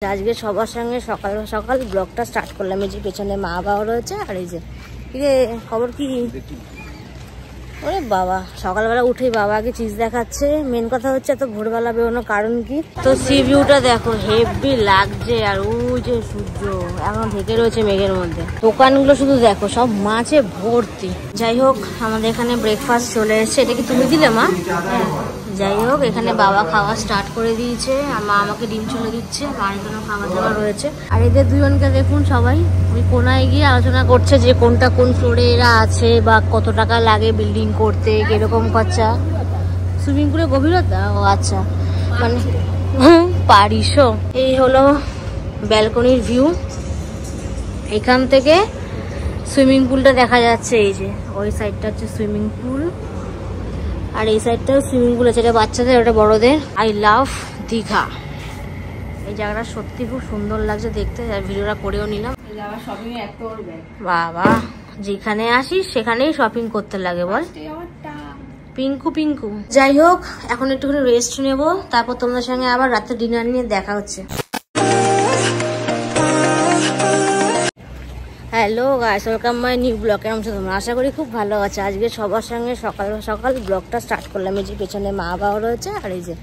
আজকে সবার সঙ্গে সকাল সকাল ব্লগটা স্টার্ট করলাম। এই যে পেছনে মা বাবা রয়েছে আর এই যে খবর কি, ওরে বাবা সকালবেলা উঠেই বাবাকে চিজ দেখাচ্ছে। মেন কথা হচ্ছে এত ভোরবেলা বেরোনোর কারণ কি, তো সি ভিউটা দেখো হেভি লাগছে। আর ওই যে সূর্য এখন ঢেকে রয়েছে মেঘের মধ্যে। দোকানগুলো শুধু দেখো সব মাছে ভর্তি। যাই হোক আমাদের এখানে ব্রেকফাস্ট চলে এসছে। এটা কি তুমি দিলে মা? যাই হোক এখানে বাবা খাওয়া স্টার্ট করে দিয়েছে আর মা আমাকে ডিম চলে দিচ্ছে। মার এখানে খাবার দাবার রয়েছে। আর এদের দুজনকে দেখুন সবাই ওই কোনায় গিয়ে আলোচনা করছে যে কোনটা কোন ফ্লোরে এরা আছে বা কত টাকা লাগে বিল্ডিং করতে, কিরকম খরচা। সুইমিং পুলের গভীরতা, ও আচ্ছা মানে পারিসও। এই হলো ব্যালকনির ভিউ, এখান থেকে সুইমিং পুলটা দেখা যাচ্ছে। এই যে ওই সাইডটা হচ্ছে সুইমিং পুল আর এই সাইডটাও সুইমিং পুল আছে। এটা বাচ্চাদের, ওটা বড়দের। I love Digha. এই জায়গাটা সত্যি খুব সুন্দর লাগছে দেখতে, ভিডিওটা করেও নিলাম। বাবা যেখানে আসিস সেখানেই শপিং করতে লাগে বল, পিঙ্কু পিঙ্কু। যাই হোক এখন একটুখানি রেস্ট নেবো, তারপর তোমাদের সঙ্গে আবার রাতে ডিনার নিয়ে দেখা হচ্ছে। Hello guys, welcome my new blog. কেমন আছো তোমরা? আশা করি খুব ভালো আছে। আজকে সবার সঙ্গে সকাল সকাল ব্লগটা স্টার্ট করলাম। এই যে পেছনে মা বাবা রয়েছে আর এই যে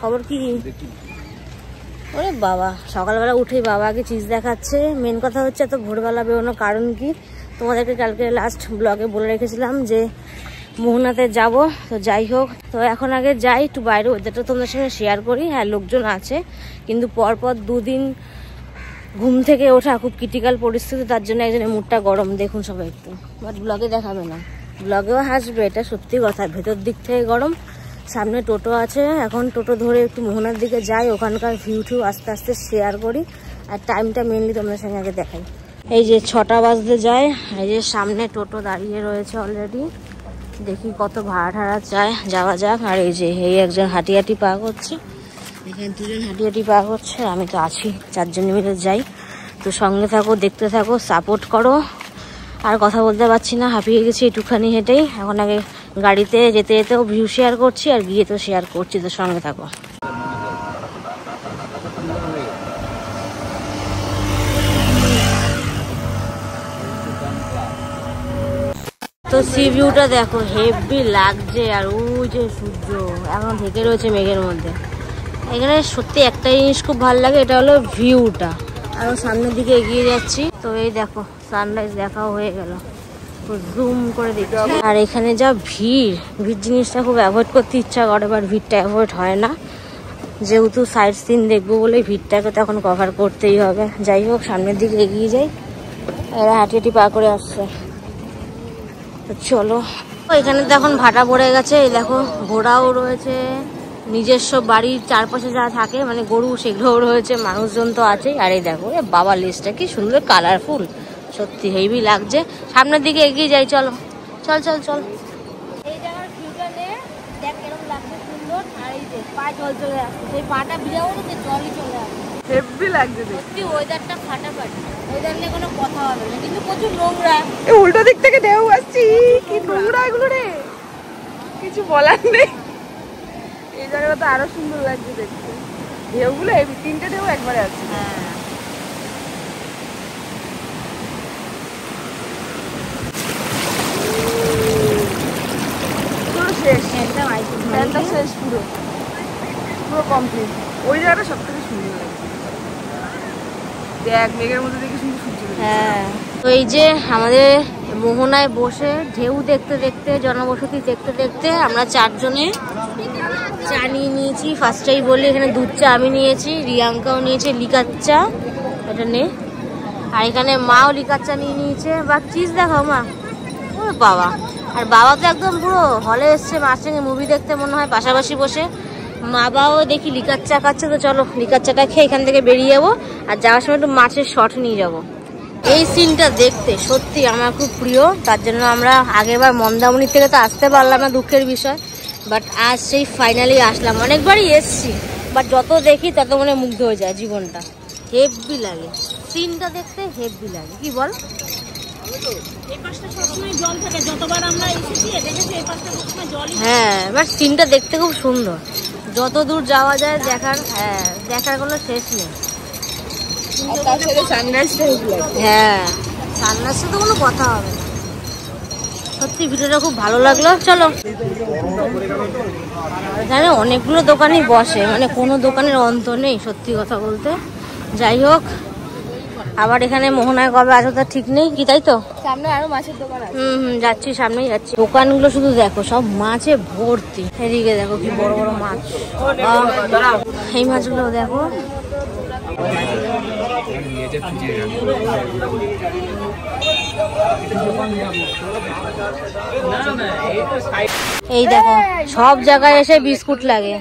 খবর কি, ওরে বাবা সকালবেলা উঠেই বাবাকে চিজ দেখাচ্ছে। মেন কথা হচ্ছে এত ভোরবেলা বেরোনোর কারণ কি, তোমাদেরকে কালকে লাস্ট ব্লগে বলে রেখেছিলাম যে মোহনাতে যাব। তো যাই হোক, তো এখন আগে যাই একটু বাইরে, ওদেরটা তোমাদের সঙ্গে শেয়ার করি। হ্যাঁ লোকজন আছে, কিন্তু পরপর দুদিন ঘুম থেকে ওঠা খুব ক্রিটিক্যাল পরিস্থিতি, তার জন্য একজনের মুডটা গরম। দেখুন সবাই একটু, বাট ব্লগে দেখাবে না, ব্লগেও হাসবে, এটা সত্যি কথা। ভেতর দিক থেকে গরম। সামনে টোটো আছে, এখন টোটো ধরে একটু মোহনার দিকে যাই, ওখানকার ভিউ টিউ আস্তে আস্তে শেয়ার করি। আর টাইমটা মেনলি তোমাদের সঙ্গে আগে দেখাই। এই যে 6টা বাজতে যায়, এই যে সামনে টোটো দাঁড়িয়ে রয়েছে অলরেডি। দেখি কত ভাড়া ঠাড়া চায়, যাওয়া যাক। আর এই যে এই একজন হাঁটি হাঁটি পা করছে, এখানে দুজন হাঁটি হাঁটি পা করছে, আমি তো আছি, 4 জন মিলে যাই। তো সঙ্গে থাকো, দেখতে থাকো, সাপোর্ট করো। আর কথা বলতে পারছি না, হাঁপিয়ে গেছি একটুখানি হেঁটেই। এখন আগে গাড়িতে যেতে যেতেও ভিউ শেয়ার করছি আর গিয়ে তো শেয়ার করছি, তো সঙ্গে থাকো। তো সি ভিউটা দেখো হেভি লাগছে। আর ওই যে সূর্য এখন ঢেকে রয়েছে মেঘের মধ্যে। এখানে সত্যি একটা জিনিস খুব ভালো লাগে, এটা হলো ভিউটা। আরো সামনের দিকে এগিয়ে যাচ্ছি, তো এই দেখো সানরাইজ দেখাও হয়ে গেল, জুম করে দেখছি। আর এখানে যা ভিড় জিনিসটা খুব অ্যাভয়েড করতে ইচ্ছা করে, বাট ভিড়টা অ্যাভয়েড হয় না, যেহেতু সাইড সিন দেখবো বলে ভিড়টাকে তো এখন কভার করতেই হবে। যাই হোক সামনের দিকে এগিয়ে যাই, এরা হাঁটি হাঁটি পা করে আসছে। তো চলো, এখানে তো এখন ভাটা পড়ে গেছে। এই দেখো ঘোড়াও রয়েছে, নিজস্ব বাড়ির চারপাশে যা থাকে মানে গরু, সেগুলোও রয়েছে, মানুষজন তো আছেই। আর এই দেখো বাবা লেজটা কি সুন্দর কালারফুল, সত্যি হেভি লাগছে। সামনের দিকে এগিয়ে যাই, চলো চল চল চল। এই জায়গার ভিউটা নে, দেখ কেরকম লাগছে সুন্দর। আর এই যে পা জল চলে আসছে, সেই পাটা ভিজাও না, জলই চলে আসছে, হেভি লাগছে সত্যি। ওয়েদারটা ফাটাফাটি, ওয়েদার নিয়ে কোনো কথা হবে না, কিন্তু প্রচুর নোংরা। এই উল্টো দিক থেকে ঢেউ আসছে, কি নোংরা এগুলো রে, কিছু বলার নেই। এই জায়গাটা তো আরো সুন্দর লাগছে দেখতে, ঢেউগুলো হেভি, 3টে ঢেউ একবারে আছে। হ্যাঁ পুরো শেষ, একদম একদম শেষ, পুরো পুরো কমপ্লিট। ওই জায়গাটা সব থেকে সুন্দর লাগছে, দেখ মেঘের মধ্যে দেখে সুন্দর সূর্য। হ্যাঁ, তো এই যে আমাদের মোহনায় বসে ঢেউ দেখতে দেখতে, জনবসতি দেখতে দেখতে আমরা 4 জনে চা নিয়ে নিয়েছি। ফার্স্টেই বলি এখানে দুধ চা আমি নিয়েছি, রিয়াঙ্কাও নিয়েছে লিকার চা, এটা নে। আর এখানে মাও লিকার চা নিয়ে নিয়েছে। বা চিজ দেখাও মা, ও বাবা। আর বাবা তো একদম পুরো হলে এসছে মার সঙ্গে মুভি দেখতে মনে হয়, পাশাপাশি বসে। মা বাবাও দেখি লিকার চা খাচ্ছে। তো চলো লিকার চাটা খেয়ে এখান থেকে বেরিয়ে যাবো, আর যাওয়ার সময় একটু মাছের শট নিয়ে যাবো। এই সিনটা দেখতে সত্যি আমার খুব প্রিয়, তার জন্য আমরা আগেরবার মন্দারমণি থেকে তো আসতে পারলাম না, দুঃখের বিষয়। বাট আজ সেই ফাইনালি আসলাম। অনেকবারই এসছি, বাট যত দেখি তত মনে মুগ্ধ হয়ে যায় জীবনটা, হেভি লাগে সিনটা দেখতে, হেভি লাগে। কি বল? হ্যাঁ, বাট সিনটা দেখতে খুব সুন্দর, যত দূর যাওয়া যায় দেখার, হ্যাঁ দেখার কোনো শেষ নেই। হ্যাঁ, সানরাইজটা তো কোনো কথা হবে না। সত্যি ভিডিওটা খুব ভালো লাগলো। চলো, জানো অনেকগুলো দোকানই বসে, মানে কোনো দোকানের অন্ত নেই সত্যি কথা বলতে। যাই হোক, আবার এখানে মোহনায় কবে আসো তা ঠিক নেই কি, তাই তো? সামনে আরো মাছের দোকান আছে। যাচ্ছি, সামনেই যাচ্ছি। দোকানগুলো শুধু দেখো সব মাছে ভর্তি। এদিকে দেখো কি বড় বড় মাছ, এই মাছগুলো দেখো। এই দেখো সব জায়গায় এসে বিস্কুট লাগে।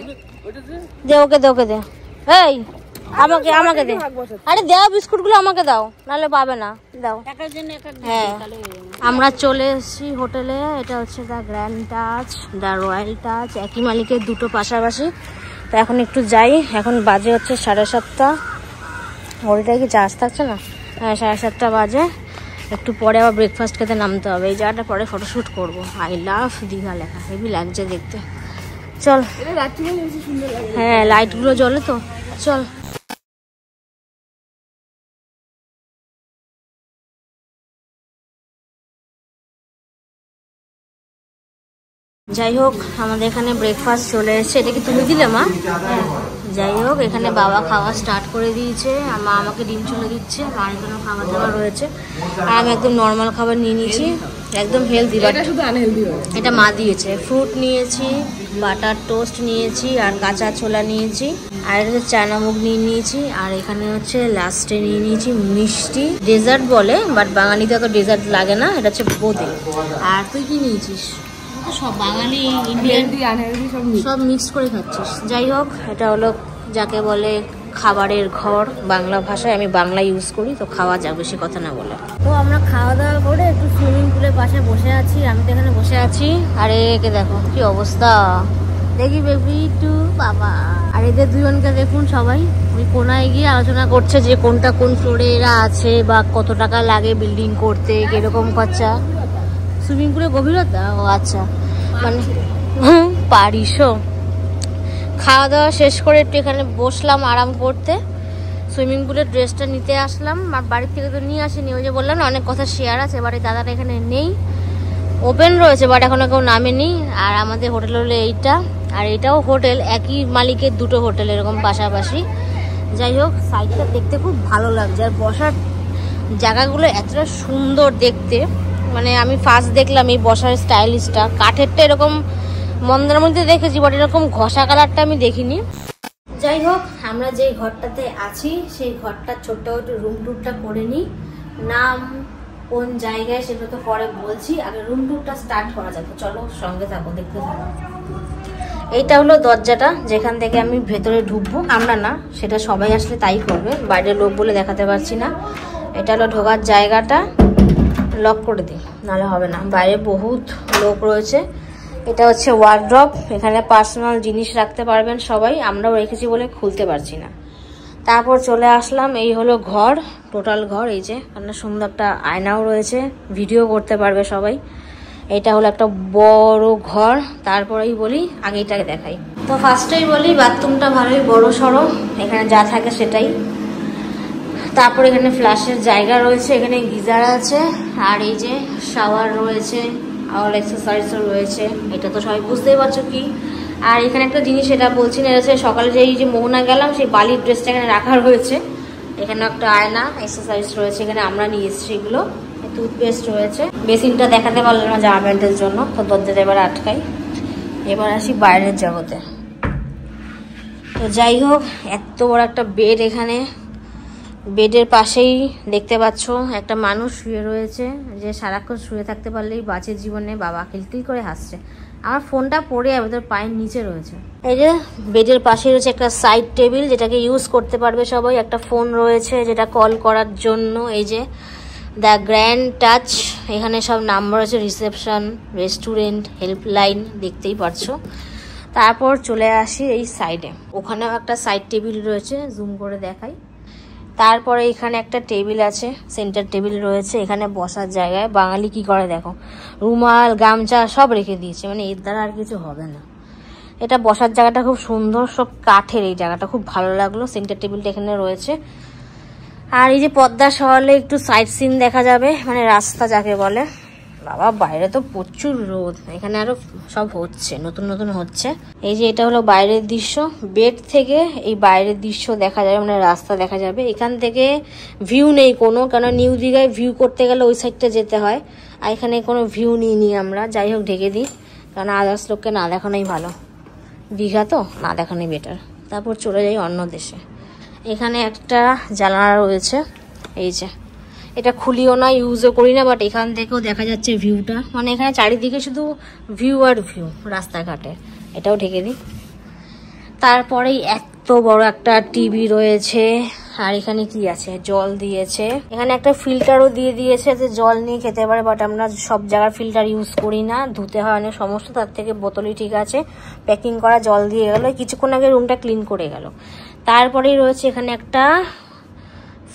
দে ওকে, দে ওকে, দে। এই আমাকে দে। আরে দাও বিস্কুট গুলো আমাকে দাও, নাহলে পাবে না। দাও। হ্যাঁ, আমরা চলে এসেছি হোটেলে। এটা হচ্ছে the grand touch, the royal touch, একই মালিকের দুটো পাশাপাশি। তো এখন একটু যাই, এখন বাজে হচ্ছে 7:30। ঘড়িটা কি চার্জ থাকছে না? হ্যাঁ, 7:30 বাজে। একটু পরে আবার ব্রেকফাস্ট খেতে নামতে হবে। এই জায়গাটা পরে ফটোশ্যুট করবো। আই লাভ দীঘা লেখা, হেভি লাগছে দেখতে। চল। হ্যাঁ, লাইটগুলো জ্বলে তো। চল। যাই হোক, আমাদের এখানে ব্রেকফাস্ট চলে এসেছে। এটা কি তুমি দিলে মা? যাই হোক, এখানে বাবা খাওয়া স্টার্ট করে দিয়েছে। মা আমাকে ডিম চলে দিচ্ছে, মার জন্য খাবার দাবার রয়েছে। আর আমি একদম নর্মাল খাবার নিয়ে নিয়েছি, একদম হেলদি। এটা মা দিয়েছে। ফ্রুট নিয়েছি, বাটার টোস্ট নিয়েছি, আর কাঁচা ছোলা নিয়েছি, আর এটা হচ্ছে চায়না মুগ নিয়ে নিয়েছি। আর এখানে হচ্ছে লাস্টে নিয়ে নিয়েছি মিষ্টি, ডেজার্ট বলে, বাট বাঙালিতে তো ডেজার্ট লাগে না। এটা হচ্ছে বোঁদে। আর তুই কি নিয়েছিস? সব বাঙালি ইন্ডিয়ান সব মিক্স করে খাচ্ছিস। যাই হোক, এটা হলো যাকে বলে খাবারের ঘর বাংলা ভাষায়। আমি বাংলা ইউজ করি, তো খাওয়া যাক বেশি কথা না বলে। তো আমরা খাওয়া দাওয়া করে একটু সুইমিং পুলের পাশে বসে আছি। আমি তো এখানে বসে আছি। আর একে দেখো কি অবস্থা, দেখি বেবি টু বাবা। আর এদের দুজনকে দেখুন, সবাই ওই কোনায় গিয়ে আলোচনা করছে যে কোনটা কোন ফ্লোরে এরা আছে, বা কত টাকা লাগে বিল্ডিং করতে, কিরকম খরচা। সুইমিং পুলের গভীরতা, ও আচ্ছা, মানে পারিসও। খাওয়া দাওয়া শেষ করে একটু এখানে বসলাম আরাম করতে। সুইমিং পুলের ড্রেসটা নিতে আসলাম, আর বাড়ির থেকে তো নিয়ে আসিনি। ওই যে বললাম না, অনেক কথা শেয়ার আছে। এবার এই দাদাটা এখানে নেই, ওপেন রয়েছে, বাট এখনো কেউ নামেনি। আর আমাদের হোটেল হলো এইটা, আর এটাও হোটেল, একই মালিকের দুটো হোটেল এরকম পাশাপাশি। যাই হোক, সাইডটা দেখতে খুব ভালো লাগছে, আর বসার জায়গাগুলো এতটা সুন্দর দেখতে। মানে আমি ফার্স্ট দেখলাম এই বসার স্টাইলিশটা। কাঠেরটা এরকম মন্দার মধ্যে দেখেছি, বাট এরকম ঘষা কালারটা আমি দেখিনি। যাই হোক, আমরা যেই ঘরটাতে আছি সেই ঘরটার ছোট্ট একটু রুম টুরটা করে নিই। নাম কোন জায়গায় সেটা তো পরে বলছি, আগে রুম টুরটা স্টার্ট করা যাবে। চলো সঙ্গে থাকো, দেখতে থাকো। এইটা হলো দরজাটা, যেখান থেকে আমি ভেতরে ঢুকবো। আমরা না, সেটা সবাই আসলে তাই করবে, বাইরের লোক বলে দেখাতে পারছি না। এটা হলো ঢোকার জায়গাটা, লক করে দিই, নাহলে হবে না, বাইরে বহুত লোক রয়েছে। এটা হচ্ছে ওয়ার্ড্রপ, এখানে পার্সোনাল জিনিস রাখতে পারবেন সবাই। আমরাও রেখেছি বলে খুলতে পারছি না। তারপর চলে আসলাম, এই হলো ঘর, টোটাল ঘর। এই যে এখানে সুন্দর একটা আয়নাও রয়েছে, ভিডিও করতে পারবে সবাই। এটা হলো একটা বড় ঘর। তারপরেই বলি, আগেটাকে দেখাই। তো ফার্স্টেই বলি, বাথরুমটা ভালোই বড় সড়ো, এখানে যা থাকে সেটাই। তারপর এখানে ফ্ল্যাশের জায়গা রয়েছে, এখানে গিজার আছে, আর এই যে শাওয়ার রয়েছে, অল এক্সারসাইজও রয়েছে। এটা তো সবাই বুঝতেই পারছো কি। আর এখানে একটা জিনিস, এটা বলছি না, এটা সকালে যেই যে মোহনা গেলাম সেই বালির ড্রেসটা এখানে রাখা রয়েছে। এখানে একটা আয়না, এক্সারসাইজ রয়েছে, এখানে আমরা নিয়ে এসেছি এগুলো। টুথপেস্ট রয়েছে। বেসিনটা দেখাতে পারলাম না জামা প্যান্টের জন্য, তো দরজাটা এবার আটকাই। এবার আসি বাইরের জগতে। তো যাই হোক, এত বড় একটা বেড এখানে। বেডের পাশেই দেখতে পাচ্ছ একটা মানুষ শুয়ে রয়েছে, যে সারাক্ষণ শুয়ে থাকতে পারলেই বাঁচে জীবনে। বাবা খিলখিল করে হাসছে। আমার ফোনটা পড়ে যাবে, তোর পায়ের নিচে রয়েছে। এই যে বেডের পাশে রয়েছে একটা সাইড টেবিল, যেটাকে ইউজ করতে পারবে সবাই। একটা ফোন রয়েছে যেটা কল করার জন্য। এই যে দ্য গ্র্যান্ড টাচ, এখানে সব নাম্বার আছে, রিসেপশন, রেস্টুরেন্ট, হেল্পলাইন, দেখতেই পারছো। তারপর চলে আসি এই সাইডে, ওখানেও একটা সাইড টেবিল রয়েছে, জুম করে দেখাই। তারপরে এখানে একটা টেবিল আছে, সেন্টার টেবিল রয়েছে, এখানে বসার জায়গায়। বাঙালি কি করে দেখো, রুমাল গামছা সব রেখে দিয়েছে, মানে এর দ্বারা আর কিছু হবে না। এটা বসার জায়গাটা খুব সুন্দর, সব কাঠের। এই জায়গাটা খুব ভালো লাগলো। সেন্টার টেবিলটা এখানে রয়েছে। আর এই যে পদ্মা শহরে একটু সাইড সিন দেখা যাবে, মানে রাস্তা যাকে বলে। বাবা বাইরে তো প্রচুর রোদ, এখানে আরো সব হচ্ছে, নতুন নতুন হচ্ছে। এই যে এটা হলো বাইরের দৃশ্য, বেড থেকে এই বাইরের দৃশ্য দেখা যাবে, মানে রাস্তা দেখা যাবে। এখান থেকে ভিউ নেই কোনো, কেন নিউ দীঘায় ভিউ করতে গেলে ওই সাইডটা যেতে হয়, আর এখানে কোনো ভিউ নিইনি আমরা। যাই হোক ঢেকে দিই, কারণ আদার্স লোককে না দেখানোই ভালো, দীঘা তো না দেখানোই বেটার। তারপর চলে যাই অন্য দেশে। এখানে একটা জানালা রয়েছে, এই যে এটা খুলিও না, ইউজও করি না, বাট এখান থেকেও দেখা যাচ্ছে ভিউটা, মানে এখানে চারিদিকে শুধু ভিউ আর ভিউ রাস্তাঘাটে। এটাও ঢেকে দিই। তারপরেই এত বড় একটা টিভি রয়েছে, আর এখানে কি আছে, জল দিয়েছে। এখানে একটা ফিল্টারও দিয়ে দিয়েছে যে জল নিয়ে খেতে পারে, বাট আমরা সব জায়গার ফিল্টার ইউজ করি না, ধুতে হয় অনেক সমস্যা, তার থেকে বোতলই ঠিক আছে। প্যাকিং করা জল দিয়ে গেল, কিছুক্ষণ আগে রুমটা ক্লিন করে গেল। তারপরেই রয়েছে এখানে একটা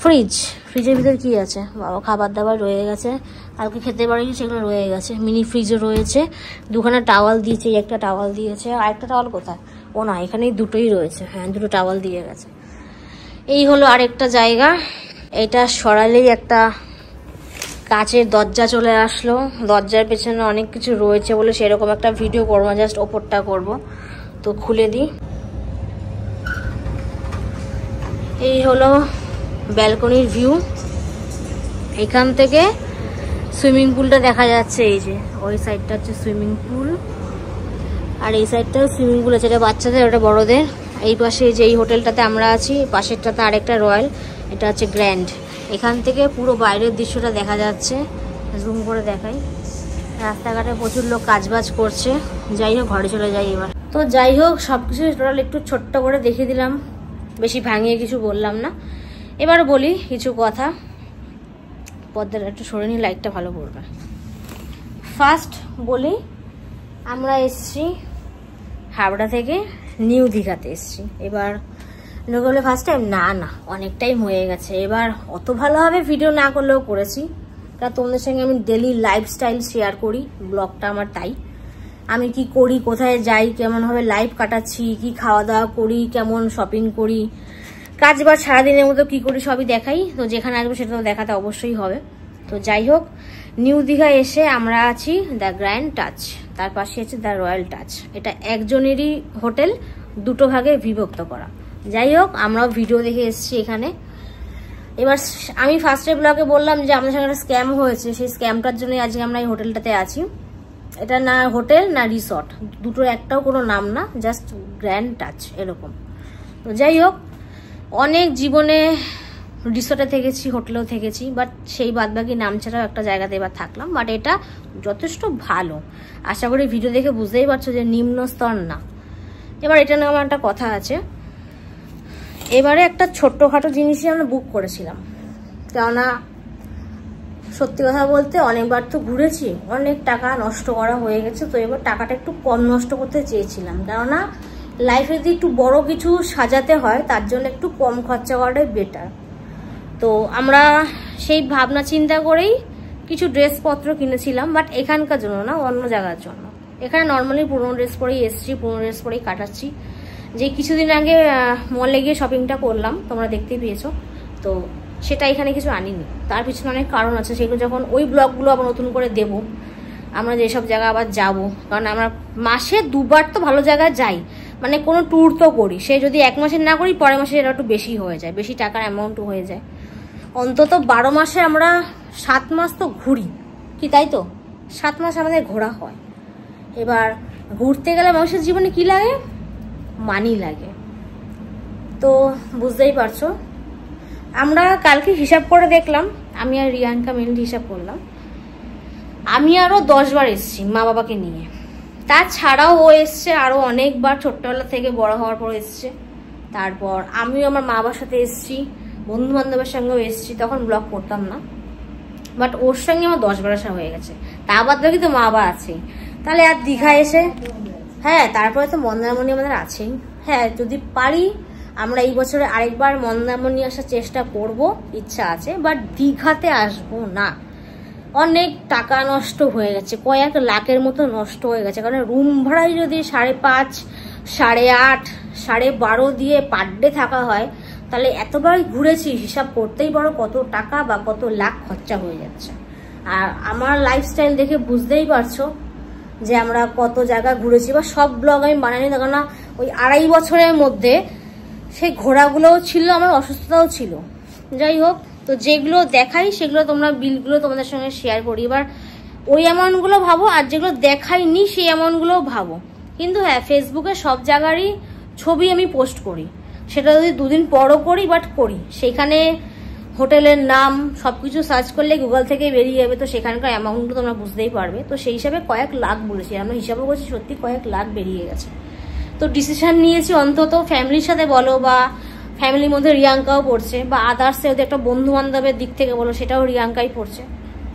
ফ্রিজ। ফ্রিজের ভিতরে কি আছে বাবা, খাবার দাবার রয়ে গেছে, কালকে খেতে পারিনি সেগুলো রয়ে গেছে। মিনি ফ্রিজও রয়েছে, দুখানা টাওয়াল দিয়েছে, একটা টাওয়াল দিয়েছে, আর একটা টাওয়াল কোথায়, ও না এখানেই দুটোই রয়েছে, হ্যাঁ দুটো টাওয়াল দিয়ে গেছে। এই হলো আরেকটা জায়গা, এটা সরালেই একটা কাচের দরজা চলে আসলো। দরজার পেছনে অনেক কিছু রয়েছে বলে সেরকম একটা ভিডিও করবো, জাস্ট ওপরটা করব। তো খুলে দিই। এই হলো ব্যালকনির ভিউ, এখান থেকে সুইমিং পুলটা দেখা যাচ্ছে। এই যে ওই সাইডটা হচ্ছে সুইমিং পুল, আর এই সাইডটাও সুইমিং পুল আছে, এটা বাচ্চাদের ওটা বড়দের। এই পাশে যে এই হোটেলটাতে আমরা আছি, পাশেরটাতে আরেকটা রয়্যাল, এটা হচ্ছে গ্র্যান্ড। এখান থেকে পুরো বাইরের দৃশ্যটা দেখা যাচ্ছে, জুম করে দেখাই। রাস্তাঘাটে প্রচুর লোক কাজবাজ করছে। যাই হোক ঘরে চলে যাই এবার। তো যাই হোক সবকিছু টোটাল একটু ছোট্ট করে দেখিয়ে দিলাম, বেশি ভাঙিয়ে কিছু বললাম না। এবার বলি কিছু কথা, পর্দাটা একটু সরে নিয়ে লাইটটা ভালো পড়বে। ফার্স্ট বলি, আমরা এসছি হাবড়া থেকে নিউ দীঘাতে এসছি। এবার লোক বলে ফার্স্ট টাইম, না না অনেক টাইম হয়ে গেছে। এবার অত ভালোভাবে ভিডিও না করলেও করেছি, কারণ তোমাদের সঙ্গে আমি ডেলি লাইফস্টাইল শেয়ার করি, ব্লগটা আমার তাই। আমি কি করি, কোথায় যাই, কেমনভাবে লাইফ কাটাচ্ছি, কি খাওয়া দাওয়া করি, কেমন শপিং করি, কাজ বা সারাদিনের মতো কি করি সবই দেখাই। তো যেখানে আসবো সেটা তো দেখাতে অবশ্যই হবে। তো যাই হোক নিউ দীঘা এসে আমরা আছি দ্য গ্র্যান্ড টাচ, তার পাশে আছে দ্য রয়্যাল টাচ। এটা একজনেরই হোটেল, দুটো ভাগে বিভক্ত করা। যাই হোক আমরাও ভিডিও দেখে এসেছি এখানে। এবার আমি ফার্স্টের ব্লগে বললাম যে আমাদের সঙ্গে একটা স্ক্যাম হয়েছে, সেই স্ক্যামটার জন্য আজকে আমরা এই হোটেলটাতে আছি। এটা না হোটেল না রিসর্ট, দুটোর একটাও কোনো নাম না, জাস্ট গ্র্যান্ড টাচ এরকম। তো যাই হোক অনেক জীবনে রিসর্টে থেকেছি, হোটেলেও থেকেছি, বাট সেই বাদবাকি নাম ছাড়াও একটা জায়গাতে এবার থাকলাম। বাট এটা যথেষ্ট ভালো, আশা করি ভিডিও দেখে বুঝতেই পারছো যে নিম্ন স্তর না। এবার এটা নিয়ে আমার একটা কথা আছে। এবারে একটা ছোট্টখাটো জিনিসই আমরা বুক করেছিলাম, কেননা সত্যি কথা বলতে অনেকবার তো ঘুরেছি, অনেক টাকা নষ্ট করা হয়ে গেছে। তো এবার টাকাটা একটু কম নষ্ট করতে চেয়েছিলাম, কেননা লাইফে যদি একটু বড় কিছু সাজাতে হয় তার জন্য একটু কম খরচা করাটাই বেটার। তো আমরা সেই ভাবনা চিন্তা করেই কিছু ড্রেসপত্র কিনেছিলাম, বাট এখানকার জন্য না, অন্য জায়গার জন্য। এখানে নর্মালি পুরোনো ড্রেস পরেই এসছি, পুরোনো ড্রেস পরেই কাটাচ্ছি। যে কিছুদিন আগে মলে গিয়ে শপিংটা করলাম, তোমরা দেখতেই পেয়েছো, তো সেটা এখানে কিছু আনিনি। তার পিছনে অনেক কারণ আছে, সেগুলো যখন ওই ব্লগগুলো আবার নতুন করে দেবো, আমরা যেসব জায়গা আবার যাবো, কারণ আমরা মাসে দুবার তো ভালো জায়গায় যাই, মানে কোনো ট্যুর তো করি, সে যদি এক মাসের না করি পরের মাসে এটা একটু বেশি হয়ে যায়, বেশি টাকার অ্যামাউন্টও হয়ে যায়। অন্তত 12 মাসে আমরা 7 মাস তো ঘুরি, কি তাই তো 7 মাস আমাদের ঘোরা হয়। এবার ঘুরতে গেলে মানুষের জীবনে কি লাগে, মানি লাগে। তো বুঝতেই পারছো, আমরা কালকে হিসাব করে দেখলাম, আমি আর রিয়াঙ্কা মিলে হিসাব করলাম, আমি আরো 10 বার এসছি মা বাবাকে নিয়ে। তাছাড়াও ও এসছে আরো অনেকবার, ছোট্টবেলা থেকে বড় হওয়ার পর এসছে। তারপর আমিও আমার মা বাবার সাথে এসছি, বন্ধু বান্ধবের সঙ্গেও এসছি, তখন ব্লগ করতাম না, বাট ওর সঙ্গে আমার 10 বার আসা হয়ে গেছে। তা বাদ বাকি তো মা বাবা আছেই, তাহলে আর দীঘা এসে, হ্যাঁ তারপরে তো মন্দারমণি আমাদের আছেই। হ্যাঁ যদি পারি আমরা এই বছরে আরেকবার মন্দারমণি আসার চেষ্টা করব, ইচ্ছা আছে, বাট দীঘাতে আসবো না। অনেক টাকা নষ্ট হয়ে গেছে, কয়েক লাখের মতো নষ্ট হয়ে গেছে, কারণ রুম ভাড়াই যদি 5.5, 8.5, 12.5 দিয়ে পার ডে থাকা হয়, তাহলে এতবার ঘুরেছি, হিসাব করতেই পারো কত টাকা বা কত লাখ খরচা হয়ে যাচ্ছে। আর আমার লাইফস্টাইল দেখে বুঝতেই পারছো যে আমরা কত জায়গা ঘুরেছি। বা সব ব্লগ আমি বানাইনি, দেখো না ওই 2.5 বছরের মধ্যে সেই ঘোরাগুলোও ছিল, আমার অসুস্থতাও ছিল। যাই হোক, তো যেগুলো দেখাই সেগুলো তোমরা বিলগুলো তোমাদের সঙ্গে শেয়ার করি। এবার ওই অ্যামাউন্টগুলো ভাবো, আর যেগুলো দেখাইনি সেই অ্যামাউন্টগুলোও ভাবো। কিন্তু হ্যাঁ, ফেসবুকে সব জায়গারই ছবি আমি পোস্ট করি, সেটা যদি 2 দিন পরও করি, বাট করি। সেখানে হোটেলের নাম সবকিছু সার্চ করলে গুগল থেকে বেরিয়ে যাবে, তো সেখানকার অ্যামাউন্টগুলো তোমরা বুঝতেই পারবে। তো সেই হিসাবে কয়েক লাখ বলেছি, আমরা হিসাবও করছি, সত্যি কয়েক লাখ বেরিয়ে গেছে। তো ডিসিশন নিয়েছি অন্তত ফ্যামিলির সাথে বলো, বা ফ্যামিলির মধ্যে রিয়াঙ্কাও পড়ছে, বা আদার্সে ওদের একটা বন্ধু বান্ধবের দিক থেকে বলো, সেটাও রিয়াঙ্কাই পড়ছে।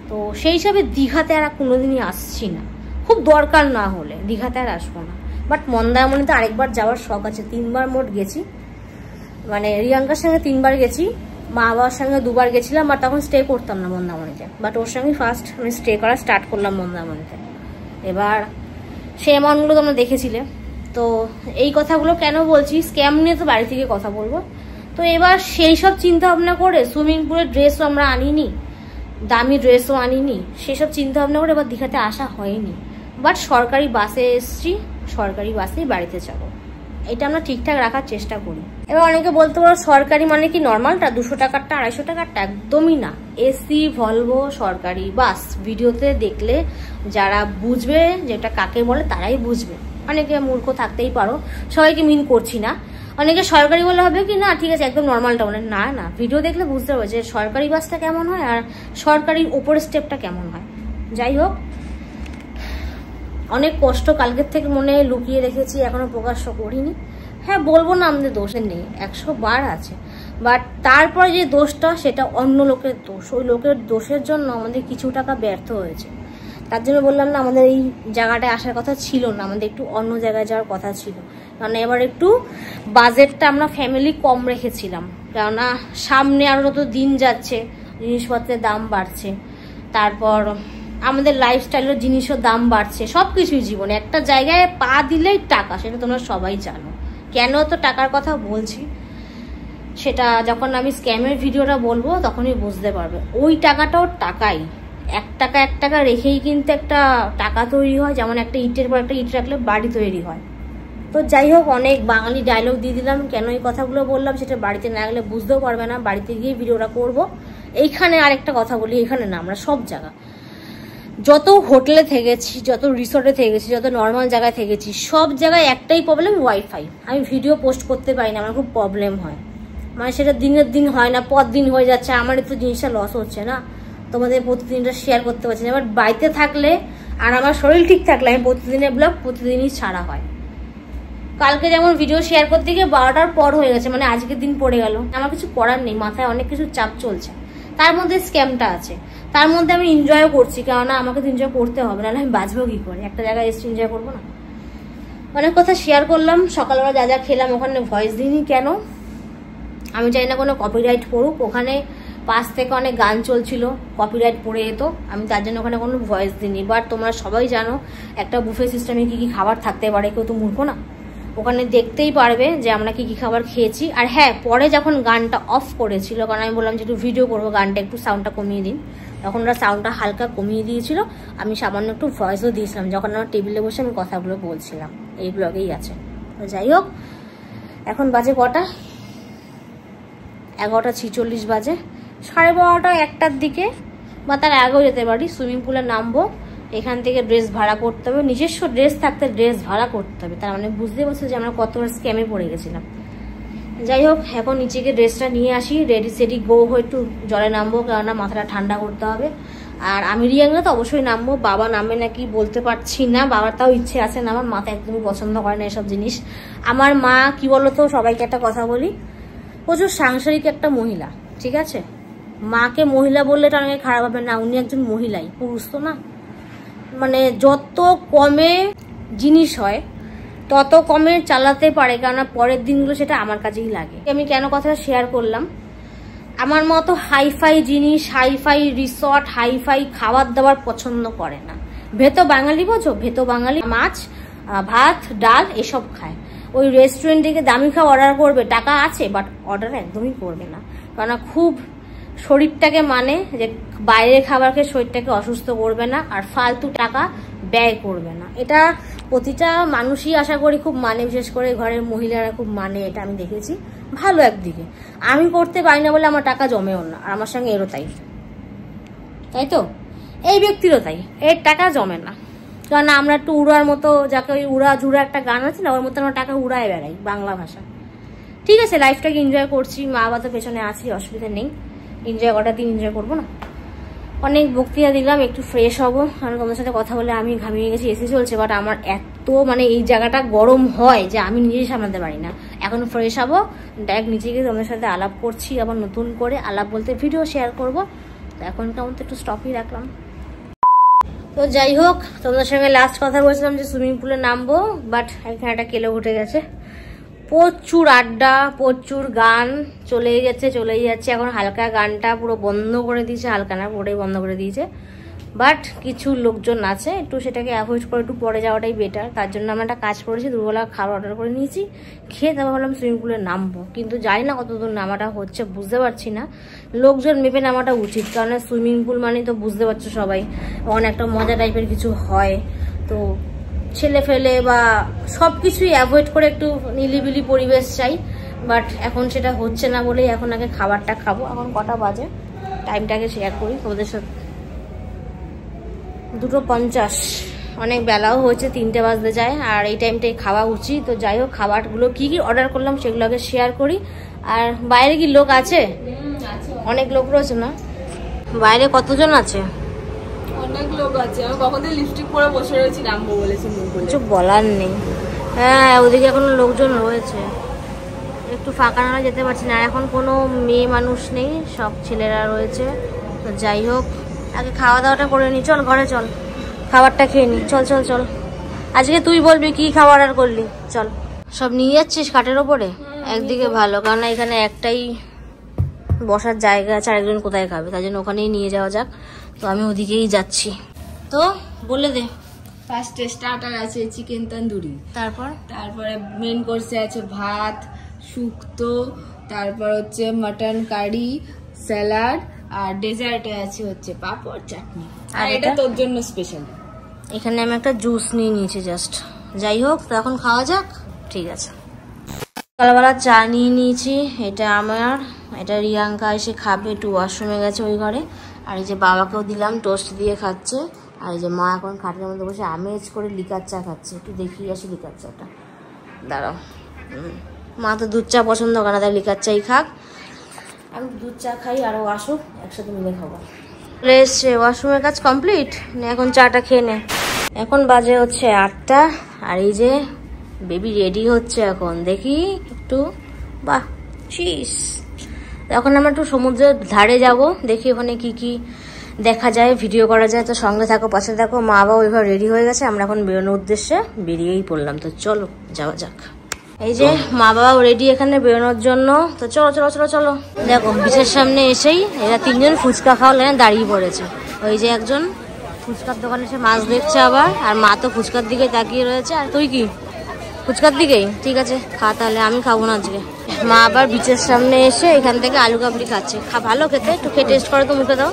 তো সেই হিসাবে দীঘাতে আর কোনোদিনই আসছি না, খুব দরকার না হলে দীঘাতে আর আসবো না। বাট মন্দারমণিতে আরেকবার যাওয়ার শখ আছে, 3 বার মোট গেছি, মানে রিয়াঙ্কার সঙ্গে 3 বার গেছি, মা বাবার সঙ্গে 2 বার গেছিলাম। বাট তখন স্টে করতাম না মন্দারমণিতে, বাট ওর সঙ্গে ফার্স্ট আমি স্টে করা স্টার্ট করলাম মন্দারমণিতে। এবার সেই অ্যামাউন্টগুলো তোমরা দেখেছিলে। তো এই কথাগুলো কেন বলছি, স্ক্যাম নিয়ে তো বাড়ি থেকে কথা বলবো। তো এবার সেই সব চিন্তা ভাবনা করে, সুইমিং পুলের ড্রেসও আমরা আনিনি, দামি ড্রেসও আনিনি, সেসব চিন্তা ভাবনা করে এবার দীঘাতে আসা হয়নি। বাট সরকারি বাসে এসছি, সরকারি বাসেই বাড়িতে যাবো, এটা আমরা ঠিকঠাক রাখার চেষ্টা করি। এবার অনেকে বলতে পারো সরকারি মানে কি নর্মালটা, 200 টাকারটা, 250 টাকারটা? একদমই না, এসি ভলভো সরকারি বাস। ভিডিওতে দেখলে যারা বুঝবে যেটা কাকে বলে তারাই বুঝবে। অনেকে মূর্খ থাকতেই পারো, সবাইকে মিন করছি না। অনেকে সরকারি বলে হবে কি না ঠিক আছে একদম নর্মালটা বলে, না না, ভিডিও দেখলে বুঝতে পারবে যে সরকারি বাসটা কেমন হয় আর সরকারির ওপরের স্টেপটা কেমন হয়। যাই হোক, অনেক কষ্ট কালকের থেকে মনে লুকিয়ে রেখেছি, এখনো প্রকাশ্য করিনি। হ্যাঁ, বলবো না আমাদের দোষে নেই, 100 বার আছে, বাট তারপরে যে দোষটা সেটা অন্য লোকের দোষ। ওই লোকের দোষের জন্য আমাদের কিছু টাকা ব্যর্থ হয়েছে। তার জন্য বললাম না, আমাদের এই জায়গাটায় আসার কথা ছিল না, আমাদের একটু অন্য জায়গায় যাওয়ার কথা ছিল। কারণ এবার একটু বাজেটটা আমরা ফ্যামিলি কম রেখেছিলাম, কেননা সামনে আরও যত দিন যাচ্ছে জিনিসপত্রের দাম বাড়ছে, তারপর আমাদের লাইফস্টাইলের জিনিসের দাম বাড়ছে, সব কিছুই জীবনে একটা জায়গায় পা দিলেই টাকা, সেটা তোমরা সবাই জানো। কেন তো টাকার কথা বলছি সেটা যখন আমি স্ক্যামের ভিডিওটা বলবো তখনই বুঝতে পারবে। ওই টাকাটাও টাকাই, 1 টাকা 1 টাকা রেখেই কিন্তু একটা টাকা তৈরি হয়, যেমন একটা ইটের পর একটা ইট রাখলে বাড়ি তৈরি হয়। তো যাই হোক, অনেক বাঙালি ডায়লগ দিয়ে দিলাম, কেন এই কথাগুলো বললাম সেটা বাড়িতে না গেলে বুঝতেও পারবে না, বাড়িতে গিয়ে ভিডিওটা করব। এইখানে আরেকটা কথা বলি, এখানে না, আমরা সব জায়গা, যত হোটেলে থেকেছি, যত রিসোর্টে থেকেছি, যত নর্মাল জায়গায় থেকেছি, সব জায়গায় একটাই প্রবলেম, ওয়াইফাই। আমি ভিডিও পোস্ট করতে পারি না, আমার খুব প্রবলেম হয়, মানে সেটা দিনের দিন হয় না, পর দিন হয়ে যাচ্ছে, আমার তো জিনিসটা লস হচ্ছে না, তোমাদের প্রতিদিনটা শেয়ার করতে পারছি না। এবার বাড়িতে থাকলে আর আমার শরীর ঠিক থাকলে আমি প্রতিদিনের ব্লগ প্রতিদিনই ছাড়া হয়। কালকে যেমন ভিডিও শেয়ার করতে গিয়ে 12টার পর হয়ে গেছে, মানে আজকের দিন পড়ে গেল, আমার কিছু করার নেই, মাথায় অনেক কিছু চাপ চলছে, তার মধ্যে স্ক্যামটা আছে, তার মধ্যে আমি এনজয়ও করছি, কেননা আমাকে তো এনজয় করতে হবে, নাহলে আমি বাঁচবো কি করে, একটা জায়গায় এসে এনজয় করবো না। অনেক কথা শেয়ার করলাম, সকালবেলা যা যা খেলাম ওখানে ভয়েস দিইনি, কেন আমি চাই না কোনো কপিরাইট পড়ুক, ওখানে পাশ থেকে অনেক গান চলছিল, কপিরাইট পড়ে যেত, আমি তার জন্য ওখানে কোনো ভয়েস দিইনি। বাট তোমরা সবাই জানো একটা বুফে সিস্টেমে কি কি খাবার থাকতে পারে, কেউ তো মূর্খ না, ওখানে দেখতেই পারবে যে আমরা কি কি খাবার খেয়েছি। আর হ্যাঁ, পরে যখন গানটা অফ করেছিল, কারণ আমি বললাম যে একটু ভিডিও করবো, গানটা একটু সাউন্ডটা কমিয়ে দিন, তখন ওরা সাউন্ডটা হালকা কমিয়ে দিয়েছিল, আমি সামান্য একটু ভয়েসও দিয়েছিলাম যখন আমার টেবিলে বসে আমি কথাগুলো বলছিলাম, এই ব্লগেই আছে। তো যাই হোক, এখন বাজে কটা, 11:46 বাজে, 12:30 1টার দিকে বা তার আগেও যেতে পারি। সুইমিং পুলে নামবো, এখান থেকে ড্রেস ভাড়া করতে হবে, নিজস্ব ড্রেস থাকতে ড্রেস ভাড়া করতে হবে, তার মানে বুঝতে পারছো যে আমরা কতবার স্ক্যামে পড়ে গেছিলাম। যাই হোক, এখন নিচেকে ড্রেসটা নিয়ে আসি, রেডি সেডি গো হয়ে একটু জলে নামবো, কেননা মাথাটা ঠান্ডা করতে হবে। আর আমি রিয়াঙ্গা তো অবশ্যই নামবো, বাবা নামবে নাকি বলতে পারছি না, বাবার তাও ইচ্ছে আছে না, আমার মাথা একদমই পছন্দ করে না এসব জিনিস। আমার মা কি বলতো, সবাইকে একটা কথা বলি, প্রচুর সাংসারিক একটা মহিলা, ঠিক আছে, মাকে মহিলা বললে এটা অনেকে খারাপ হবে না, উনি একজন মহিলাই, পুরুষ তো না, মানে যত কমে জিনিস হয় তত কমে চালাতে পারে, কেননা পরের দিনগুলো সেটা আমার কাছেই লাগে। আমি কেন কথাটা শেয়ার করলাম, আমার মতো হাইফাই জিনিস, হাইফাই রিসর্ট, হাইফাই খাবার দাবার পছন্দ করে না। ভেতো বাঙালি বোঝো, ভেতো বাঙালি মাছ ভাত ডাল এসব খায়, ওই রেস্টুরেন্ট থেকে দামি খাওয়া অর্ডার করবে, টাকা আছে বাট অর্ডার একদমই করবে না, কারণ খুব শরীরটাকে মানে যে বাইরের খাবার খেয়ে শরীরটাকে অসুস্থ করবে না আর ফালতু টাকা ব্যয় করবে না। এটা প্রতিটা মানুষই আশা করি খুব মানে, বিশেষ করে ঘরের মহিলারা খুব মানে, এটা আমি দেখেছি। ভালো একদিকে, আমি করতে পারি না বলে আমার টাকা জমেও না, আর আমার সঙ্গে এরও তাই, তাই তো এই ব্যক্তিরও তাই, এর টাকা জমে না, কারণ আমরা একটু উড়ার মতো, যাকে ওই উড়া ঝুড়া একটা গান আছে না, ওর মতো আমরা টাকা উড়ায় বেড়াই বাংলা ভাষা। ঠিক আছে, লাইফটাকে এনজয় করছি, মা বাবা তো পেছনে আছি, অসুবিধা নেই, এনজয় করাটা দিন এনজয় করবো না। অনেক বক্তৃতা দিলাম, একটু ফ্রেশ হবো, কারণ তোমাদের সাথে কথা বলে আমি ঘামিয়ে গেছি, এসি চলছে, বাট আমার এত মানে এই জায়গাটা গরম হয় যে আমি নিজেই সামলাতে পারি না। এখন ফ্রেশ হবো, ডাইরেক্ট নিচে গিয়ে তোমাদের সাথে আলাপ করছি, আবার নতুন করে আলাপ বলতে ভিডিও শেয়ার করবো। তো এখন কেমন তো একটু স্টপই রাখলাম। তো যাই হোক, তোমাদের সঙ্গে লাস্ট কথা বলছিলাম যে সুইমিং পুলে নামবো, বাট এখানে একটা কেলো উঠে গেছে। প্রচুর আড্ডা, প্রচুর গান চলেই যাচ্ছে। এখন হালকা গানটা পুরো বন্ধ করে দিয়েছে, হালকা না পুরোটাই বন্ধ করে দিয়েছে, বাট কিছু লোকজন আছে, একটু সেটাকে অ্যাভয়েড করে একটু পরে যাওয়াটাই বেটার। তার জন্য আমরা একটা কাজ করেছি, দুপুরবেলা খাবার অর্ডার করে নিয়েছি, খেয়ে তারপর ভাবলাম সুইমিং পুলে নামবো, কিন্তু জানি না কতদূর নামাটা হচ্ছে, বুঝতে পারছি না। লোকজন মেপে নামাটা উচিত, কারণ সুইমিং পুল মানে তো বুঝতে পারছো সবাই, ওখানে একটা মজা টাইপের কিছু হয়, তো ছেলে ফেলে বা সব কিছুই অ্যাভয়েড করে একটু নিলিবিলি পরিবেশ চাই, বাট এখন সেটা হচ্ছে না বলেই এখন আগে খাবারটা খাবো। এখন কটা বাজে টাইমটাকে শেয়ার করি তোমাদের সাথে, 2:50, অনেক বেলাও হয়েছে, 3টে বাজতে যায়, আর এই টাইমটাই খাওয়া উচিত। তো যাই হোক, খাবারগুলো কি কি অর্ডার করলাম সেগুলো আগে শেয়ার করি। আর বাইরে কি লোক আছে? অনেক লোক রয়েছে না? বাইরে কতজন আছে? অনেক লোক আছে, আমি কখন থেকে লিপস্টিক পরে বসে রয়েছি, নামবো বলেছি, কিছু বলার নেই। হ্যাঁ, ওদিকে এখনো লোকজন রয়েছে, একটু ফাঁকা না যেতে পারছি না। এখন কোনো মেয়ে মানুষ নেই, সব ছেলেরা রয়েছে। তো যাই হোক, আগে খাওয়া দাওয়াটা করে নি, চল ঘরে চল, খাবারটা খেয়ে নি, চল চল চল। আজকে তুই বলবি কি খাবার অর্ডার করলি, চল। সব নিয়ে যাচ্ছিস খাটের ওপরে? একদিকে ভালো, কারণ এখানে একটাই বসার জায়গা আছে, আরেকজন কোথায় খাবে, তাই জন্য ওখানেই নিয়ে যাওয়া যাক। তো আমি ওদিকেই যাচ্ছি, তো বলে দে। ফার্স্টে স্টার্টার আছে চিকেন তন্দুরি, তারপরে মেন কোর্সে আছে ভাত, শুক্তো, তারপর হচ্ছে মাটন কারি, স্যালাড, আর ডেজার্টে আছে হচ্ছে পাপড় চাটনি। আর এটা তোর জন্য স্পেশাল। এখানে আমি একটা জুস নিয়ে নিয়েছি জাস্ট। যাই হোক, তো এখন খাওয়া যাক। ঠিক আছে, সকালবেলা চা নিয়ে নিয়েছি, এটা আমার, এটা রিয়াঙ্কা এসে খাবে, একটু ওয়াশরুমে গেছে ওই ঘরে। আর এই যে বাবাকেও দিলাম, টোস্ট দিয়ে খাচ্ছে। আর এই যে মা এখন খাটের মধ্যে বসে আমেজ করে লিকার চা খাচ্ছে। একটু দেখিয়ে আসি লিকার চাটা, দাঁড়াও। মা তো দুধ চা পছন্দ করে না, তাই লিকার চাই খাক, আমি দুধ চা খাই, আরও আসুক, একসাথে মিলে খাবো। চলে এসছে, ওয়াশরুমের কাজ কমপ্লিট, এখন চাটা খেয়ে নে। এখন বাজে হচ্ছে 8টা, আর এই যে বেবি রেডি হচ্ছে এখন, দেখি একটু, বাহ চিস। এখন আমরা একটু সমুদ্রের ধারে যাব, দেখি ওখানে কি কি দেখা যায়, ভিডিও করা যায়। তো সঙ্গে থাকো, পাশে থাকো। মা বাবা ওইভাবে রেডি হয়ে গেছে, আমরা এখন বেরোনোর উদ্দেশ্যে বেরিয়েই পড়লাম। তো চলো যাওয়া যাক। এই যে মা বাবাও রেডি এখানে বেরোনোর জন্য, তো চলো চলো চলো চলো। দেখো বিচের সামনে এসেই এরা 3জন ফুচকা খাওয়ার লাইনে দাঁড়িয়ে পড়েছে। ওই যে একজন ফুচকার দোকানে এসে মাছ দেখছে আবার, আর মা তো ফুচকার দিকে তাকিয়ে রয়েছে। আর তুই কি ফুচকার দিকেই? ঠিক আছে, খা তাহলে, আমি খাবো না আজকে। মা আবার বিচের সামনে এসে এখান থেকে আলু কাবলি খাচ্ছে। ভালো খেতে, একটু খেয়ে টেস্ট করো তো, মুখে দাও।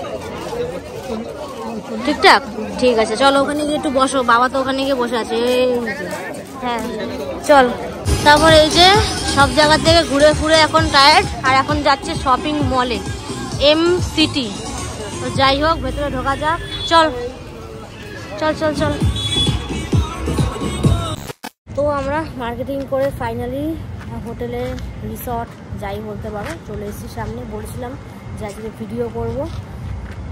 ঠিকঠাক, ঠিক আছে, চলো ওখানে গিয়ে একটু বসো, বাবা তো ওখানে গিয়ে বসে আছে। হ্যাঁ চল। তারপর এই যে সব জায়গা থেকে ঘুরে ঘুরে এখন টায়ার্ড, আর এখন যাচ্ছে শপিং মলে, এম সিটি। তো যাই হোক, ভেতরে ঢোকা যাক, চল চল চল চল। তো আমরা মার্কেটিং করে ফাইনালি হোটেলে, রিসর্ট যাই বলতে পারো, চলে এসেছি সামনে। বলছিলাম যে আজকে ভিডিও করব,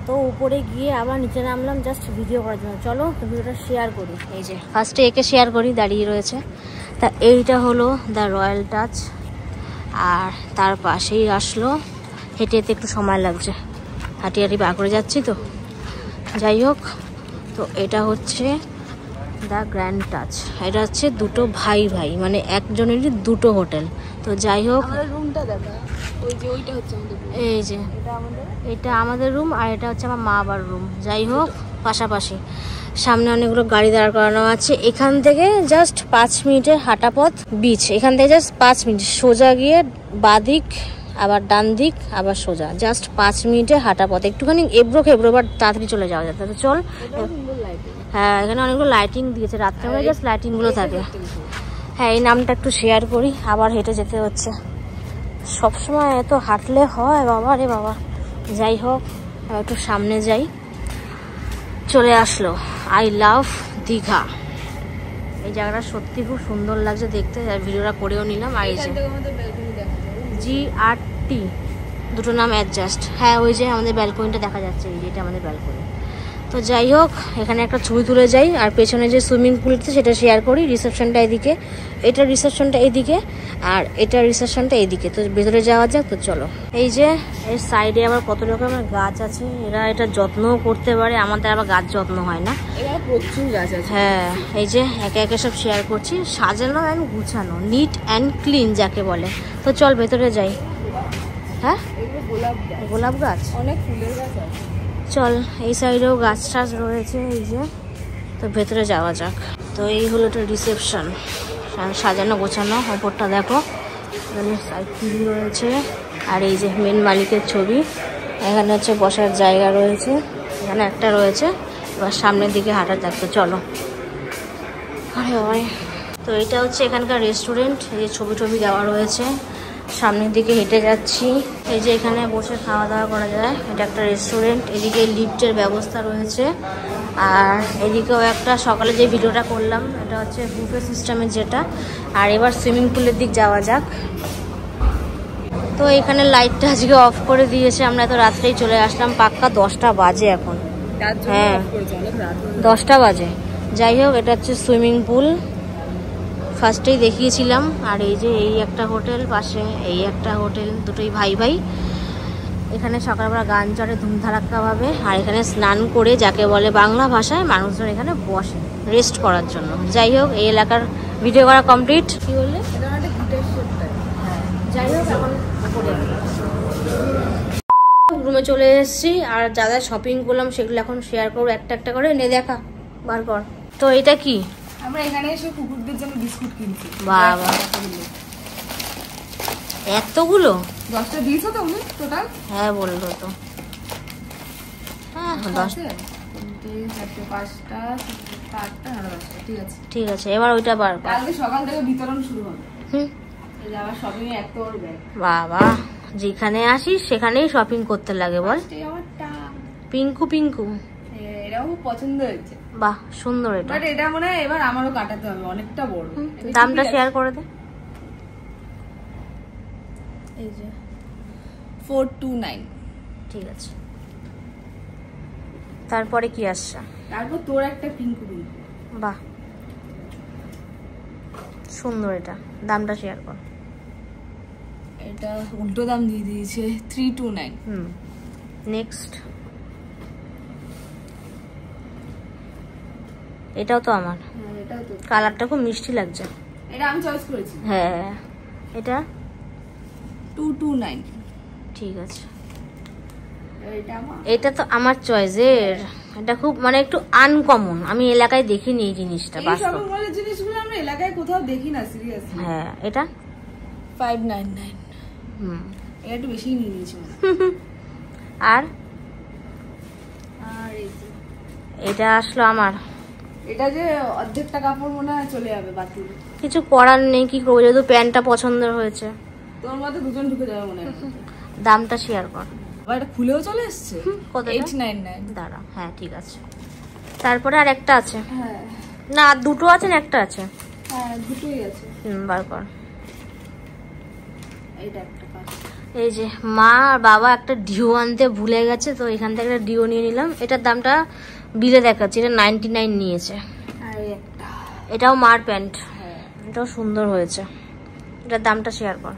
তো উপরে গিয়ে আবার নিচে নামলাম জাস্ট ভিডিও করার জন্য। চলো ভিডিওটা শেয়ার করি। এই যে ফার্স্টে একে শেয়ার করি, দাঁড়িয়ে রয়েছে। তা এইটা হলো দ্য রয়্যাল টাচ, আর তার পাশেই আসলো, হেঁটে হেঁটে একটু সময় লাগছে, হাঁটি হাঁটি বার করে যাচ্ছি তো। যাই হোক, তো এটা হচ্ছে দ্য গ্র্যান্ড টাচ। এটা হচ্ছে দুটো ভাই ভাই, মানে একজনেরই দুটো হোটেল। তো যাই হোক, রুমটা দেখা, ওই যে ওইটা হচ্ছে আমাদের, এই যে এটা আমাদের রুম, আর এটা হচ্ছে আমার মা বাবার রুম। যাই হোক, পাশাপাশি সামনে অনেকগুলো গাড়ি দাঁড় করানো আছে। এখান থেকে জাস্ট 5 মিনিটের হাঁটা পথ বিচ। এখান থেকে জাস্ট 5 মিনিট সোজা গিয়ে বাদিক, আবার ডান দিক, আবার সোজা, জাস্ট 5 মিনিটের হাঁটা পথ। একটুখানি এবড়ো খেবড়ো, বাট তাড়াতাড়ি চলে যাওয়া যায়। তাহলে চল। হ্যাঁ, এখানে অনেকগুলো লাইটিং দিয়েছে, রাত্রেবেলা জাস্ট লাইটিংগুলো থাকে। হ্যাঁ, এই নামটা একটু শেয়ার করি। আবার হেঁটে যেতে হচ্ছে, সবসময় এত হাঁটলে হয় বাবা রে বাবা। যাই হোক, একটু সামনে যাই। চলে আসলো আই লাভ দীঘা। এই জায়গাটা সত্যি খুব সুন্দর লাগছে দেখতে, ভিডিওটা করেও নিলাম। আর এই যে GRT দুটো নাম অ্যাডজাস্ট। হ্যাঁ, ওই যে আমাদের ব্যালকনিটা দেখা যাচ্ছে, এই যেটা আমাদের ব্যালকনি। তো যাই হোক, এখানে একটা ছবি তুলে যাই। আর পেছনে যে সুইমিং পুলটা সেটা শেয়ার করি। রিসেপশনটা এদিকে, এটা রিসেপশনটা এইদিকে, আর এটা রিসেপশনটা এইদিকে। তো ভেতরে যাওয়া যাক। তো চলো। এই যে এর সাইডে আবার কত রকমের গাছ আছে, এরা এটা যত্নও করতে পারে। আমাদের আবার গাছ যত্ন হয় না, প্রচুর গাছ আছে। হ্যাঁ, এই যে একে একে সব শেয়ার করছি। সাজানো অ্যান্ড গুছানো, নিট অ্যান্ড ক্লিন যাকে বলে। তো চল ভেতরে যাই। হ্যাঁ, গোলাপ গাছ, অনেক ফুলের গাছ আছে। চল। এই সাইডেও গাছ টাছ রয়েছে, এই যে। তো ভেতরে যাওয়া যাক। তো এই হলো একটা রিসেপশন, সাজানো গোছানো। ওপরটা দেখো, এখানে সাইড টিভি রয়েছে। আর এই যে মেন মালিকের ছবি। এখানে হচ্ছে বসার জায়গা রয়েছে, এখানে একটা রয়েছে। এবার সামনের দিকে হাঁটা যাক। তো চলো। আরে ভাই, তো এটা হচ্ছে এখানকার রেস্টুরেন্ট। এই যে ছবি টবি দেওয়া রয়েছে। সামনের দিকে হেঁটে যাচ্ছি। এই যে এখানে বসে খাওয়া দাওয়া করা যায়, এটা একটা রেস্টুরেন্ট। এদিকে লিফটের ব্যবস্থা রয়েছে। আর এদিকেও একটা, সকালে যে ভিডিওটা করলাম এটা হচ্ছে বুফে সিস্টেমের যেটা। আর এবার সুইমিং পুলের দিক যাওয়া যাক। তো এখানে লাইটটা আজকে অফ করে দিয়েছে, আমরা এত রাত্রেই চলে আসলাম। পাক্কা 10টা বাজে এখন। হ্যাঁ, 10টা বাজে। যাই হোক, এটা হচ্ছে সুইমিং পুল, ফার্স্টেই দেখিয়েছিলাম। আর এই যে এই একটা হোটেল, পাশে এই একটা হোটেল, দুটোই ভাই ভাই। এখানে সকালবেলা গান চড়ে ধুমধারাক্কাভাবে। আর এখানে স্নান করে, যাকে বলে বাংলা ভাষায়, মানুষজন এখানে বসে রেস্ট করার জন্য। যাই হোক, এই এলাকার ভিডিও করা কমপ্লিট। কি বললে? হ্যাঁ, যাই হোক, এখন রুমে চলে এসেছি। আর যা যা শপিং করলাম সেগুলো এখন শেয়ার করবো একটা একটা করে। এনে দেখা বার কর। তো এটা কি? আমরা এখানে এসে কুকুরদের জন্য বিস্কুট কিনছি। বাবা, এতগুলো? 10টা দিয়েছো তো উনি টোটাল? হ্যাঁ, বললো তো। হ্যাঁ, 10, 3, 4, 5টা, 7টা, 8টা, 9টা, 10টা। ঠিক আছে, ঠিক আছে। এবার ওইটা বার কর। কালকে সকাল থেকে বিতরণ শুরু হবে। এই যে আমার শপিং এ একটা ওর ব্যাগ। বাবা, যেখানে আসিস সেখানেই শপিং করতে লাগে বল। পিঙ্কু পিঙ্কু, এটাও খুব পছন্দ হয়েছে। বাহ, সুন্দর এটা। বাট এটা মনে হয় এবার আমারও কাটাতে হবে, অনেকটা বড়। দামটা শেয়ার করে দে। এই যে 429। ঠিক আছে। তারপরে কি আসছে? তারপর তোর একটা পিঙ্কু পিঙ্কু। বাহ, সুন্দর এটা। দামটা শেয়ার কর। এটা উল্টো দাম দিয়ে দিয়েছে, 329। নেক্সট। এটাও তো আমার। হ্যাঁ, এটাও তো। কালারটা খুব মিষ্টি লাগছে। এটা আমি চয়েস করেছি। হ্যাঁ, এটা 229। ঠিক আছে। এটা আমার, এটা তো আমার চয়েসের। এটা খুব মানে একটু আনকমন, আমি এলাকায় দেখিনি এই জিনিসটা। এই শপিং মলের জিনিসগুলো আমরা এলাকায় কোথাও দেখি না, সিরিয়াসলি। হ্যাঁ, এটা 599। এটা একটু বেশি নিয়ে নিয়েছি। আর আর এই যে এটা আসলো আমার। এটা যে অর্ধেকটা কাপড় মনে হয় চলে যাবে বাতিল। কিছু করার নেই, কি করবো, যেহেতু প্যান্টটা পছন্দ হয়েছে। তোর মধ্যে দুজন ঢুকে যাবে মনে হয়। দামটা শেয়ার কর। আবার এটা খুলেও চলে এসছে। কত? 899। দাঁড়া, হ্যাঁ ঠিক আছে। তারপরে আর একটা আছে। হ্যাঁ, না, দুটো আছে না একটা আছে? হ্যাঁ, দুটোই আছে। বার কর। এইটা একটা কাজ। এই যে মা আর বাবা একটা ডিও আনতে ভুলে গেছে, তো এখান থেকে একটা ডিও নিয়ে নিলাম। এটার দামটা বিলে দেখাচ্ছে, এটা 99 নিয়েছে। আর একটা, এটাও মার প্যান্ট। এটাও সুন্দর হয়েছে। এটার দামটা শেয়ার কর।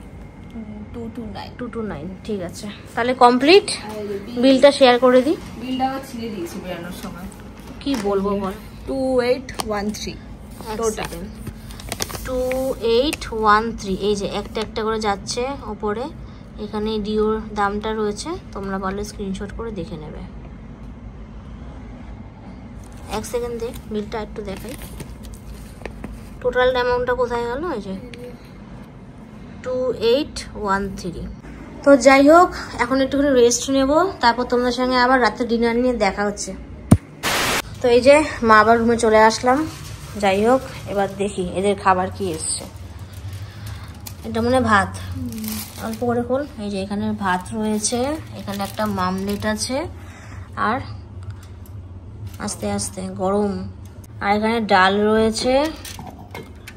229। ঠিক আছে, তাহলে কমপ্লিট। বিলটা শেয়ার করে দিই। বিলটা আবার ছিঁড়ে দিয়েছি বেরানোর সময়। কি বলবো বল। 2813 টোটাল। 2813। এই যে একটা একটা করে যাচ্ছে ওপরে। এখানে ডিওর দামটা রয়েছে, তোমরা বলে স্ক্রিনশট করে দেখে নেবে। এক সেকেন্ড দে, বিলটা একটু দেখাই। টোটাল অ্যামাউন্টটা কোথায় গেল? এই যে 2813। তো যাই হোক, এখন একটুখানি রেস্ট নেব, তারপর তোমাদের সঙ্গে আবার রাতে ডিনার নিয়ে দেখা হচ্ছে। তো এই যে মা আবার রুমে চলে আসলাম। যাই হোক, এবার দেখি এদের খাবার কি এসছে। এটা মনে ভাত, অল্প করে খোল। এই যে এখানে ভাত রয়েছে, এখানে একটা মামলেট আছে, আর আস্তে আস্তে গরম, আর এখানে ডাল রয়েছে।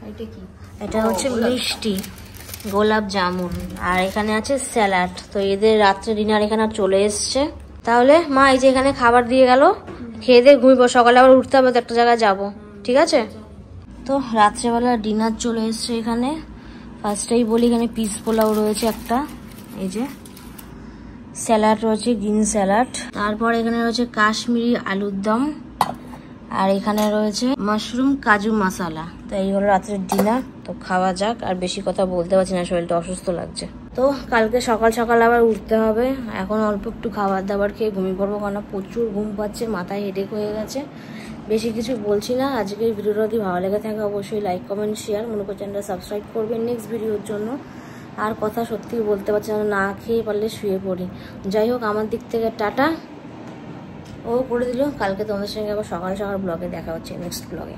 এটা কি? এটা হচ্ছে মিষ্টি, গোলাপ জামুন, আর এখানে আছে স্যালাড। তো এদের রাত্রে ডিনার এখানে চলে এসছে। তাহলে মা এই যে এখানে খাবার দিয়ে গেল, খেয়ে দিয়ে ঘুমিয়ে, সকালে আবার উঠতে হবে তো, একটা জায়গায় যাবো, ঠিক আছে? তো রাত্রেবেলা ডিনার চলে এসছে এখানে। ফার্স্টেই বলি, এখানে পিস পোলাও রয়েছে একটা, এই যে স্যালাড রয়েছে, গ্রিন স্যালাড, তারপর এখানে রয়েছে কাশ্মীরি আলুর দম, আর এখানে রয়েছে মাশরুম কাজু মশলা। তো এই হলো রাত্রের ডিনার। তো খাওয়া যাক, আর বেশি কথা বলতে পারছি না, শরীরটা অসুস্থ লাগছে। তো কালকে সকাল সকাল আবার উঠতে হবে। এখন অল্প একটু খাবার দাবার খেয়ে ঘুমিয়ে পড়বো, কারণ প্রচুর ঘুম পাচ্ছে, মাথায় হেডেক হয়ে গেছে। বেশি কিছু বলছি না। আজকের ভিডিওটা যদি ভালো লেগে থাকে অবশ্যই লাইক কমেন্ট শেয়ার, মনে করছেন চ্যানেলটা সাবস্ক্রাইব করবেন নেক্সট ভিডিওর জন্য। আর কথা সত্যি বলতে পারছি না, না খেয়ে পারলে শুয়ে পড়ি। যাই হোক, আমার দিক থেকে টাটা। ও করে দিল। কালকে তোমাদের সঙ্গে আবার সকাল সকাল ব্লগে দেখা হচ্ছে, নেক্সট ব্লগে।